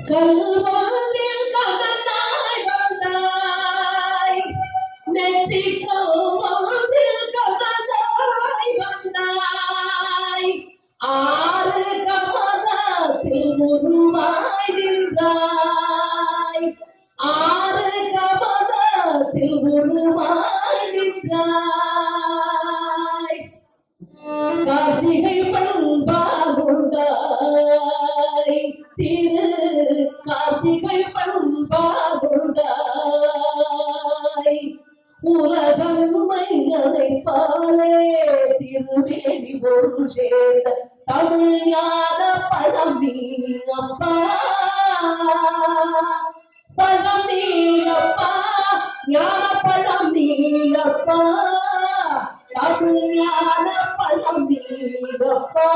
கல்வானில் கதனாய் வந்தாய், நெற்றி கல்வானில் கதனாய் வந்தாய், ஆறு கமலத்தில் உருவாய் நின்றாய், ஆறு கமலத்தில் உருவாய் நின்றாய். கார்த்திகை பண்பாகுண்டாய், திரு கார்த்திகை பண்பாகுண்டாய், உலகம்மைகளை பாலே திருவேணி ஒரு சேர்ந்த தமிழ் ஞான பழம் நீ அப்பா, பழம் நீ அப்பா, ஞான பழம் நீ அப்பா, தமிழ் ஞான பழம் நீ அப்பா.